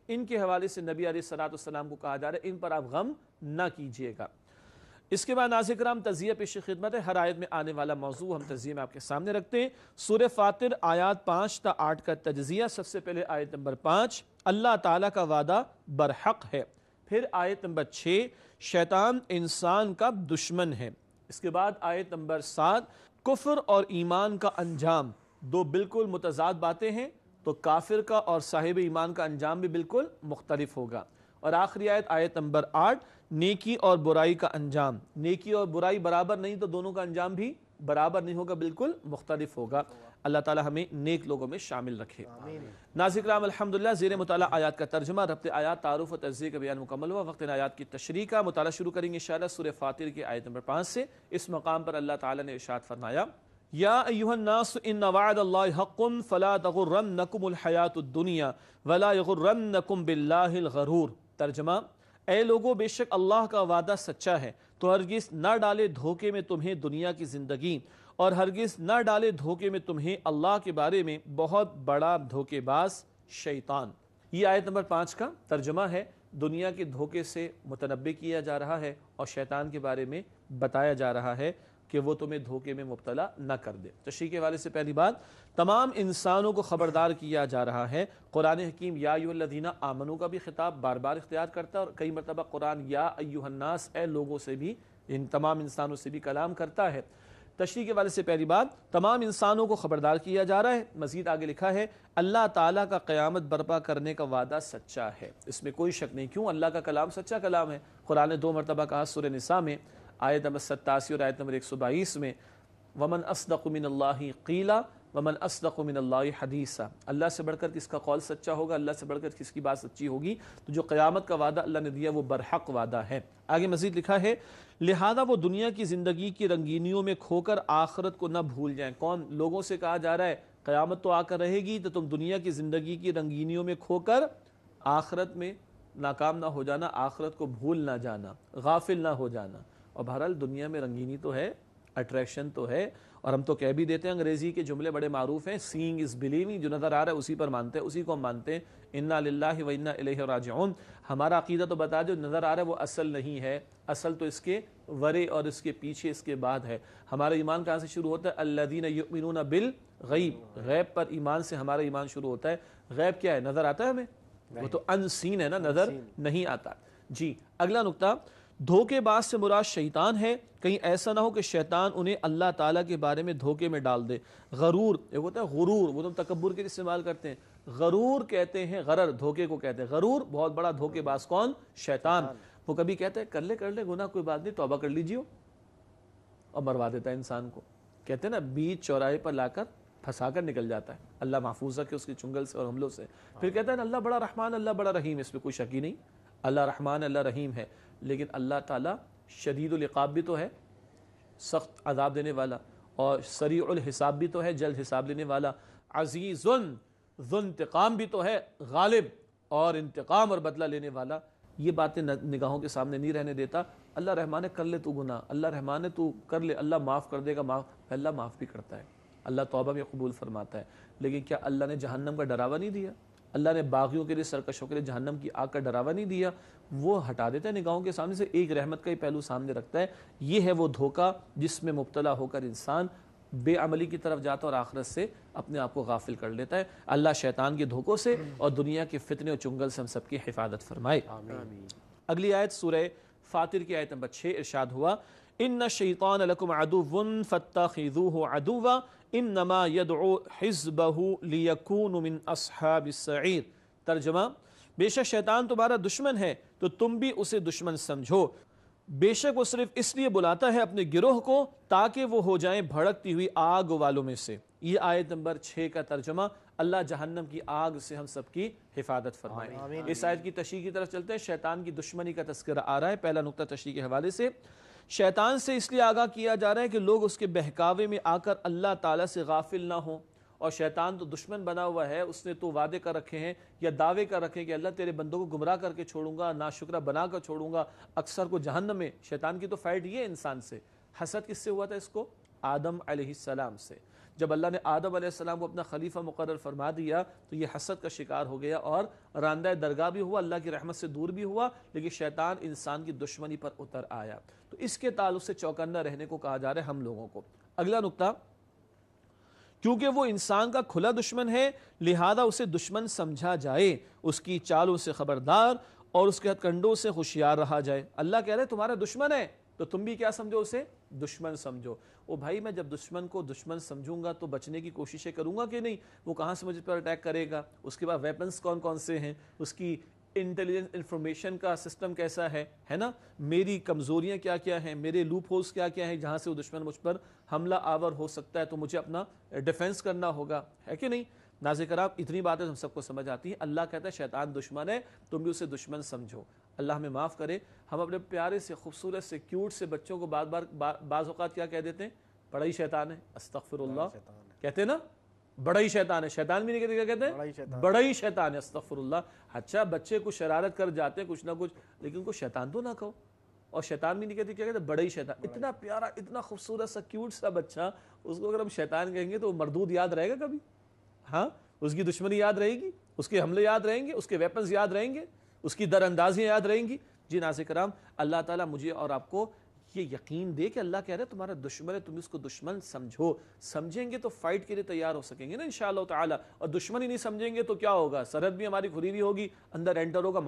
ان کے حوالے سے نبی علیہ الصلوۃ والسلام کو کہا جا رہا ہے ان پر آپ غم نہ کیجئے گا۔ اس کے بعد ناظرین کرام تجزیہ پیش خدمت ہے، ہر آیت میں آنے والا موضوع ہم تجزیے میں آپ کے سامنے رکھتے ہیں۔ سورہ فاطر آیات 5 تا 8 کا تجزیہ۔ سب سے پہلے آیت نمبر 5، اللہ تعالیٰ کا وعدہ برحق ہے۔ پھر آیت نمبر 6، شیطان انسان کا دشمن ہے۔ اس کے بعد آیت نمبر 7، کفر اور ایمان کا انجام، دو بالکل متضاد باتیں ہیں، تو کافر کا اور صاحب ایمان کا انجام بھی بالکل مختلف ہوگا۔ اور آخری آیت، آیت نمبر 8، نیکی اور برائی کا انجام، نیکی اور برائی برابر نہیں تو دونوں کا انجام بھی برابر نہیں ہوگا، بالکل مختلف ہوگا۔ اللہ تعالی ہمیں نیک لوگوں میں شامل رکھے۔ ناظرین کرام الحمدللہ زیر مطالعہ آیات کا ترجمہ، ربط آیات، تعارف و تجزیے کا بیان مکمل ہوا۔ وقت آیات کی تشریح کا مطالعہ شروع کریں گے انشاءاللہ سورہ فاطر کی آیت نمبر 5 سے۔ اس مقام پر اللہ تعالی نے ارشاد فرمایا، یا ایھا الناس ان وعد اللہ حق فلا تغرنکم الحیاۃ الدنیا ولا یغرنکم باللہ الغرور۔ ترجمہ، اے لوگو بے شک اللہ کا وعدہ سچا ہے، تو ہرگز نہ ڈالے دھوکے میں تمہیں دنیا کی زندگی، اور ہرگز نہ ڈالے دھوکے میں تمہیں اللہ کے بارے میں بہت بڑا دھوکے باز شیطان۔ یہ آیت نمبر 5 کا ترجمہ ہے۔ دنیا کے دھوکے سے متنبع کیا جا رہا ہے اور شیطان کے بارے میں بتایا جا رہا ہے کہ وہ تمہیں دھوکے میں مبتلا نہ کر دے۔ تشریح کے حوالے سے پہلی بات، تمام انسانوں کو خبردار کیا جا رہا ہے۔ قرآن حکیم یا ایھا الذین آمنوا کا بھی خطاب بار بار اختیار کرتا ہے، اور کئی مرتبہ قرآن یا ایھا الناس، اے لوگوں سے بھی، ان تمام انسانوں سے بھی کلام کرتا ہے۔ تشریح کے حوالے سے پہلی بات، تمام انسانوں کو خبردار کیا جا رہا ہے۔ مزید آگے لکھا ہے، اللہ تعالیٰ کا قیامت برپا کرنے کا وعدہ سچا ہے، اس میں کوئی شک نہیں۔ کیوں؟ اللہ کا کلام سچا کلام ہے۔ قرآن نے 2 مرتبہ کہا، سورہ نساء میں آیت نمبر 87 اور آیت نمبر 122 میں، وَمَنْ أَصْدَقُ مِنَ اللَّهِ قِيلًا وَمَنْ أَصْدَقُ مِنَ اللَّهِ حَدِيثًا۔ اللہ سے بڑھ کر کس کا قول سچا ہوگا، اللہ سے بڑھ کر کس کی بات سچی ہوگی؟ تو جو قیامت کا وعدہ اللہ نے دیا وہ برحق وعدہ ہے۔ آگے مزید لکھا ہے، لہذا وہ دنیا کی زندگی کی رنگینیوں میں کھو کر آخرت کو نہ بھول جائیں۔ کون لوگوں سے کہا جا رہا ہے قیامت تو آ کر رہے گی، تو تم دنیا کی زندگی کی رنگینیوں میں کھو کر آخرت میں ناکام نہ ہو جانا، آخرت کو بھول نہ جانا، غافل نہ ہو جانا۔ اور بہرحال دنیا میں رنگینی تو ہے، اٹریکشن تو ہے، اور ہم تو کہہ بھی دیتے ہیں، انگریزی کے جملے بڑے معروف ہیں، سینگ از بلیونگ، جو نظر آ رہا ہے اسی پر مانتے ہیں، اسی کو ہم مانتے ہیں۔ انا للہ و انا الیہ راجعون۔ ہمارا عقیدہ تو بتا جو نظر آ رہا ہے وہ اصل نہیں ہے، اصل تو اس کے ورے اور اس کے پیچھے، اس کے بعد ہے۔ ہمارا ایمان کہاں سے شروع ہوتا ہے؟ الذین یؤمنون بالغیب، غیب پر ایمان سے ہمارا ایمان شروع ہوتا ہے۔ غیب کیا ہے؟ نظر آتا ہے ہمیں؟ وہ تو انسین ہے نا، نظر نہیں آتا۔ جی اگلا نقطہ، دھوکے باز سے مراد شیطان ہے، کہیں ایسا نہ ہو کہ شیطان انہیں اللہ تعالیٰ کے بارے میں دھوکے میں ڈال دے۔ غرور ایک ہوتا ہے غرور، وہ تم تکبر کے لیے استعمال کرتے ہیں، غرور کہتے ہیں، غرر دھوکے کو کہتے ہیں۔ غرور بہت بڑا دھوکے باز کون؟ شیطان۔ وہ کبھی کہتا ہے کر لے گناہ، کوئی بات نہیں، توبہ کر لیجیے، اور مروا دیتا ہے انسان کو۔ کہتے ہیں نا بیچ چوراہے پر لا کر پھنسا کر نکل جاتا ہے، اللہ محفوظ رکھے اس کی چنگل سے اور حملوں سے۔ پھر کہتا ہے نا اللہ بڑا رحمان، اللہ بڑا رحیم، اس میں کوئی شک ہی نہیں، اللہ رحمان اللہ رحیم ہے، لیکن اللہ تعالیٰ شدید العقاب بھی تو ہے، سخت عذاب دینے والا، اور سریع الحساب بھی تو ہے، جلد حساب لینے والا، عزیز ذو انتقام بھی تو ہے، غالب اور انتقام اور بدلہ لینے والا۔ یہ باتیں نگاہوں کے سامنے نہیں رہنے دیتا۔ اللہ رحمان ہے، کر لے تو گناہ، اللہ رحمان ہے تو کر لے، اللہ معاف کر دے گا، اللہ معاف بھی کرتا ہے، اللہ توبہ بھی قبول فرماتا ہے۔ لیکن کیا اللہ نے جہنم کا ڈراوا نہیں دیا؟ اللہ نے باغیوں کے لیے، سرکشوں کے لیے جہنم کی آگ کا ڈراوا نہیں دیا؟ وہ ہٹا دیتا ہے نگاہوں کے سامنے سے، ایک رحمت کا ہی پہلو سامنے رکھتا ہے۔ یہ ہے وہ دھوکہ جس میں مبتلا ہو کر انسان بے عملی کی طرف جاتا ہے اور آخرت سے اپنے آپ کو غافل کر لیتا ہے۔ اللہ شیطان کے دھوکوں سے اور دنیا کے فتنے اور چنگل سے ہم سب کی حفاظت فرمائے۔ اگلی آیت سورہ فاطر کی آیت نمبر 6 ارشاد ہوا، ان الشیطان لکم عدو فاتخذوہ عدوا انما یدعو حزبہ لیکونوا من اصحاب السعیر۔ ترجمہ، بے شک شیطان تمہارا دشمن ہے تو تم بھی اسے دشمن سمجھو، بے شک وہ صرف اس لیے بلاتا ہے اپنے گروہ کو تاکہ وہ ہو جائیں بھڑکتی ہوئی آگ والوں میں سے۔ یہ آیت نمبر 6 کا ترجمہ، اللہ جہنم کی آگ سے ہم سب کی حفاظت فرمائے۔ اس آیت کی تشریح کی طرف چلتے ہیں۔ شیطان کی دشمنی کا تذکرہ آ رہا ہے۔ پہلا نقطہ تشریح کے حوالے سے، شیطان سے اس لیے آگاہ کیا جا رہا ہے کہ لوگ اس کے بہکاوے میں آ کر اللہ تعالیٰ سے غافل نہ ہوں۔ اور شیطان تو دشمن بنا ہوا ہے، اس نے تو وعدے کر رکھے ہیں یا دعوے کر رکھے ہیں کہ اللہ تیرے بندوں کو گمراہ کر کے چھوڑوں گا، ناشکرہ بنا کر چھوڑوں گا، اکثر کو جہنم میں۔ شیطان کی تو فائٹ یہ انسان سے۔ حسد کس سے ہوا تھا اس کو؟ آدم علیہ السلام سے۔ جب اللہ نے آدم علیہ السلام کو اپنا خلیفہ مقرر فرما دیا تو یہ حسد کا شکار ہو گیا اور راندہ درگاہ بھی ہوا، اللہ کی رحمت سے دور بھی ہوا، لیکن شیطان انسان کی دشمنی پر اتر آیا۔ تو اس کے تعلق سے چوکنا رہنے کو کہا جا رہا ہے ہم لوگوں کو۔ اگلا نقطہ، کیونکہ وہ انسان کا کھلا دشمن ہے لہذا اسے دشمن سمجھا جائے، اس کی چالوں سے خبردار اور اس کے ہتھ کنڈوں سے ہوشیار رہا جائے۔ اللہ کہہ رہے تمہارا دشمن ہے تو تم بھی کیا سمجھو، اسے دشمن سمجھو۔ او بھائی میں جب دشمن کو دشمن سمجھوں گا تو بچنے کی کوششیں کروں گا کہ نہیں؟ وہ کہاں سے مجھ پر اٹیک کرے گا، اس کے بعد ویپنز کون کون سے ہیں، اس کی انٹیلیجنس انفارمیشن کا سسٹم کیسا ہے نا، میری کمزوریاں کیا کیا ہیں، میرے لوپ ہولز کیا کیا ہیں جہاں سے وہ دشمن مجھ پر حملہ آور ہو سکتا ہے، تو مجھے اپنا ڈیفنس کرنا ہوگا، ہے کہ نہیں؟ ناظرین کرام اتنی باتیں ہم سب کو سمجھ آتی ہیں۔ اللہ کہتا ہے شیطان دشمن ہے، تم بھی اسے دشمن سمجھو۔ اللہ ہمیں معاف کرے، ہم اپنے پیارے سے خوبصورت سے کیوٹ سے بچوں کو بعض اوقات کیا کہہ دیتے ہیں، بڑا ہی شیطان ہے، استغفر اللہ کہتے ہیں نا، بڑا ہی شیطان ہے، شیطان بھی نہیں کہتے، کیا کہتے ہیں، بڑا ہی شیطان ہے، استغفر اللہ۔ اچھا بچے کچھ شرارت کر جاتے ہیں کچھ نہ کچھ، لیکن ان کو شیطان تو نہ کہو، اور شیطان بھی نہیں کہتے، کیا کہتے ہیں، بڑا ہی شیطان۔ اتنا پیارا اتنا خوبصورت سا کیوٹ سا بچہ، اس کو اگر ہم شیطان کہیں گے تو وہ مردود یاد رہے گا کبھی؟ ہاں، اس کی دشمنی یاد رہے گی، اس کے حملے یاد رہیں گے، اس کے ویپنز یاد رہیں گے، اس کی در اندازیاں یاد رہیں گی؟ جی ناظرین کرام، اللہ تعالیٰ مجھے اور آپ کو یہ یقین دے کہ اللہ کہہ رہے ہیں تمہارا دشمن ہے، تم اس کو دشمن سمجھو۔ سمجھیں گے تو فائٹ کے لیے تیار ہو سکیں گے نا انشاءاللہ تعالیٰ، اور دشمن ہی نہیں سمجھیں گے تو کیا ہوگا، سرحد بھی ہماری کھلی ہوئی ہوگی، اندر انٹر ہوگا۔